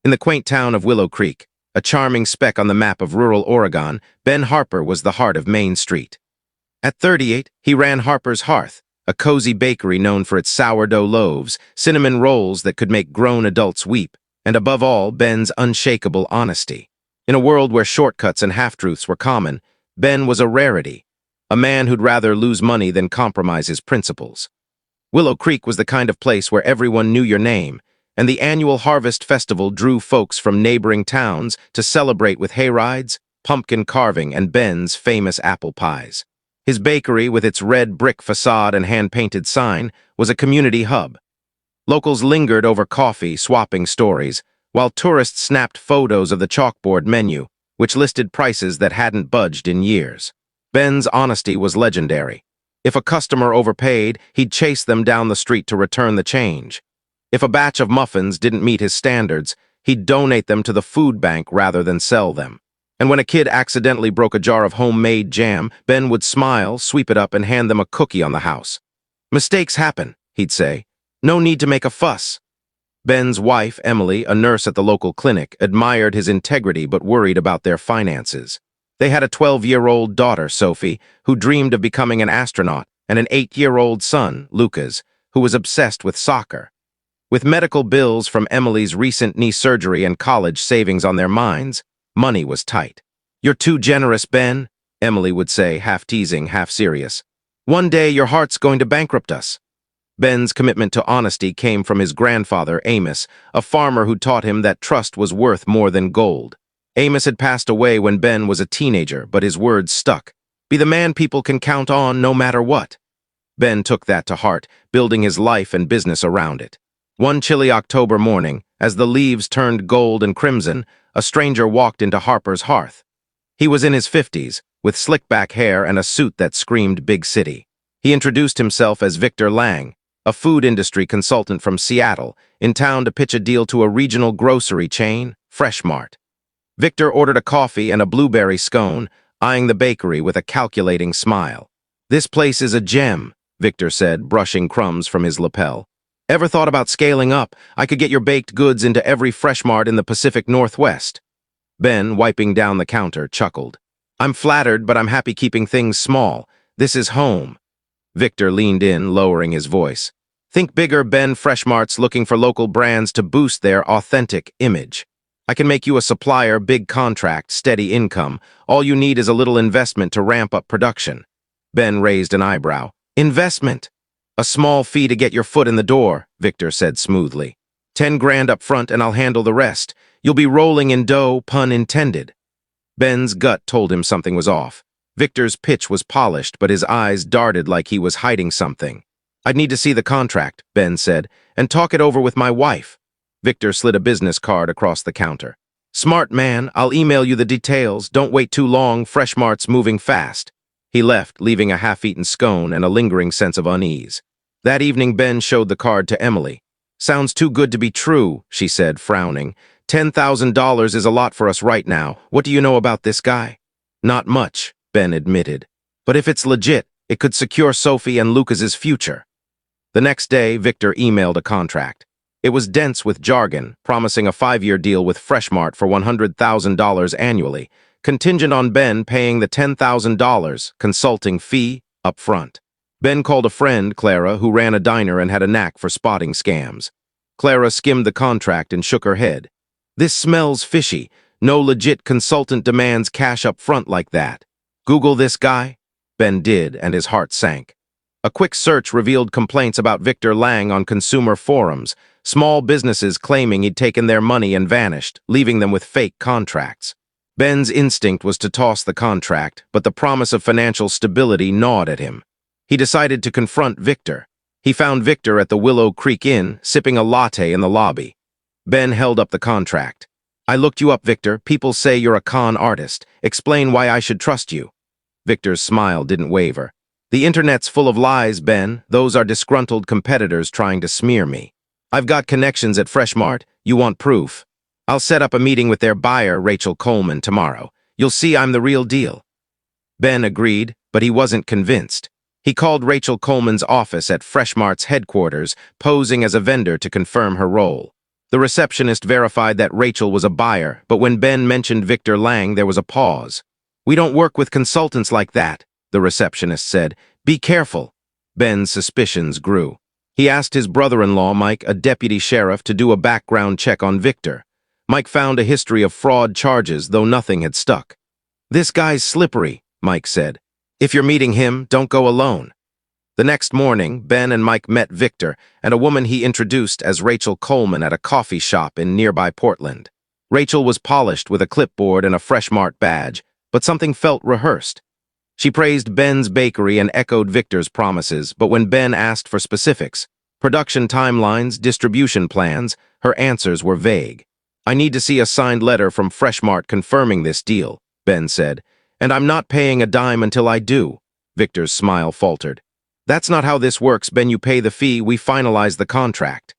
In the quaint town of Willow Creek, a charming speck on the map of rural Oregon, Ben Harper was the heart of Main Street. At 38, he ran Harper's Hearth, a cozy bakery known for its sourdough loaves, cinnamon rolls that could make grown adults weep, and above all, Ben's unshakable honesty. In a world where shortcuts and half-truths were common, Ben was a rarity, a man who'd rather lose money than compromise his principles. Willow Creek was the kind of place where everyone knew your name, and the annual Harvest Festival drew folks from neighboring towns to celebrate with hayrides, pumpkin carving, and Ben's famous apple pies. His bakery, with its red brick facade and hand-painted sign, was a community hub. Locals lingered over coffee, swapping stories, while tourists snapped photos of the chalkboard menu, which listed prices that hadn't budged in years. Ben's honesty was legendary. If a customer overpaid, he'd chase them down the street to return the change. If a batch of muffins didn't meet his standards, he'd donate them to the food bank rather than sell them. And when a kid accidentally broke a jar of homemade jam, Ben would smile, sweep it up, and hand them a cookie on the house. "Mistakes happen," he'd say. "No need to make a fuss." Ben's wife, Emily, a nurse at the local clinic, admired his integrity but worried about their finances. They had a 12-year-old daughter, Sophie, who dreamed of becoming an astronaut, and an 8-year-old son, Lucas, who was obsessed with soccer. With medical bills from Emily's recent knee surgery and college savings on their minds, money was tight. "You're too generous, Ben," Emily would say, half teasing, half serious. "One day your heart's going to bankrupt us." Ben's commitment to honesty came from his grandfather, Amos, a farmer who taught him that trust was worth more than gold. Amos had passed away when Ben was a teenager, but his words stuck. "Be the man people can count on no matter what." Ben took that to heart, building his life and business around it. One chilly October morning, as the leaves turned gold and crimson, a stranger walked into Harper's Hearth. He was in his 50s, with slick-back hair and a suit that screamed big city. He introduced himself as Victor Lang, a food industry consultant from Seattle, in town to pitch a deal to a regional grocery chain, Fresh Mart. Victor ordered a coffee and a blueberry scone, eyeing the bakery with a calculating smile. "This place is a gem," Victor said, brushing crumbs from his lapel. "Ever thought about scaling up? I could get your baked goods into every Fresh Mart in the Pacific Northwest." Ben, wiping down the counter, chuckled. "I'm flattered, but I'm happy keeping things small. This is home." Victor leaned in, lowering his voice. "Think bigger, Ben. Fresh Mart's looking for local brands to boost their authentic image. I can make you a supplier, big contract, steady income. All you need is a little investment to ramp up production." Ben raised an eyebrow. "Investment?" "A small fee to get your foot in the door," Victor said smoothly. 10 grand up front and I'll handle the rest. You'll be rolling in dough, pun intended." Ben's gut told him something was off. Victor's pitch was polished, but his eyes darted like he was hiding something. "I'd need to see the contract," Ben said, "and talk it over with my wife." Victor slid a business card across the counter. "Smart man, I'll email you the details. Don't wait too long, Fresh Mart's moving fast." He left, leaving a half-eaten scone and a lingering sense of unease. That evening, Ben showed the card to Emily. "Sounds too good to be true," she said, frowning. $10,000 is a lot for us right now. What do you know about this guy?" "Not much," Ben admitted. "But if it's legit, it could secure Sophie and Lucas's future." The next day, Victor emailed a contract. It was dense with jargon, promising a 5-year deal with Fresh Mart for $100,000 annually, contingent on Ben paying the $10,000 consulting fee up front. Ben called a friend, Clara, who ran a diner and had a knack for spotting scams. Clara skimmed the contract and shook her head. "This smells fishy. No legit consultant demands cash up front like that. Google this guy?" Ben did, and his heart sank. A quick search revealed complaints about Victor Lang on consumer forums, small businesses claiming he'd taken their money and vanished, leaving them with fake contracts. Ben's instinct was to toss the contract, but the promise of financial stability gnawed at him. He decided to confront Victor. He found Victor at the Willow Creek Inn, sipping a latte in the lobby. Ben held up the contract. "I looked you up, Victor. People say you're a con artist. Explain why I should trust you." Victor's smile didn't waver. "The internet's full of lies, Ben. Those are disgruntled competitors trying to smear me. I've got connections at Fresh Mart. You want proof? I'll set up a meeting with their buyer, Rachel Coleman, tomorrow. You'll see I'm the real deal." Ben agreed, but he wasn't convinced. He called Rachel Coleman's office at Fresh Mart's headquarters, posing as a vendor to confirm her role. The receptionist verified that Rachel was a buyer, but when Ben mentioned Victor Lang, there was a pause. "We don't work with consultants like that," the receptionist said. "Be careful." Ben's suspicions grew. He asked his brother-in-law, Mike, a deputy sheriff, to do a background check on Victor. Mike found a history of fraud charges, though nothing had stuck. "This guy's slippery," Mike said. "If you're meeting him, don't go alone." The next morning, Ben and Mike met Victor and a woman he introduced as Rachel Coleman at a coffee shop in nearby Portland. Rachel was polished with a clipboard and a Fresh Mart badge, but something felt rehearsed. She praised Ben's bakery and echoed Victor's promises, but when Ben asked for specifics, production timelines, distribution plans, her answers were vague. "I need to see a signed letter from Fresh Mart confirming this deal," Ben said, "and I'm not paying a dime until I do." Victor's smile faltered. "That's not how this works, Ben. You pay the fee, we finalize the contract."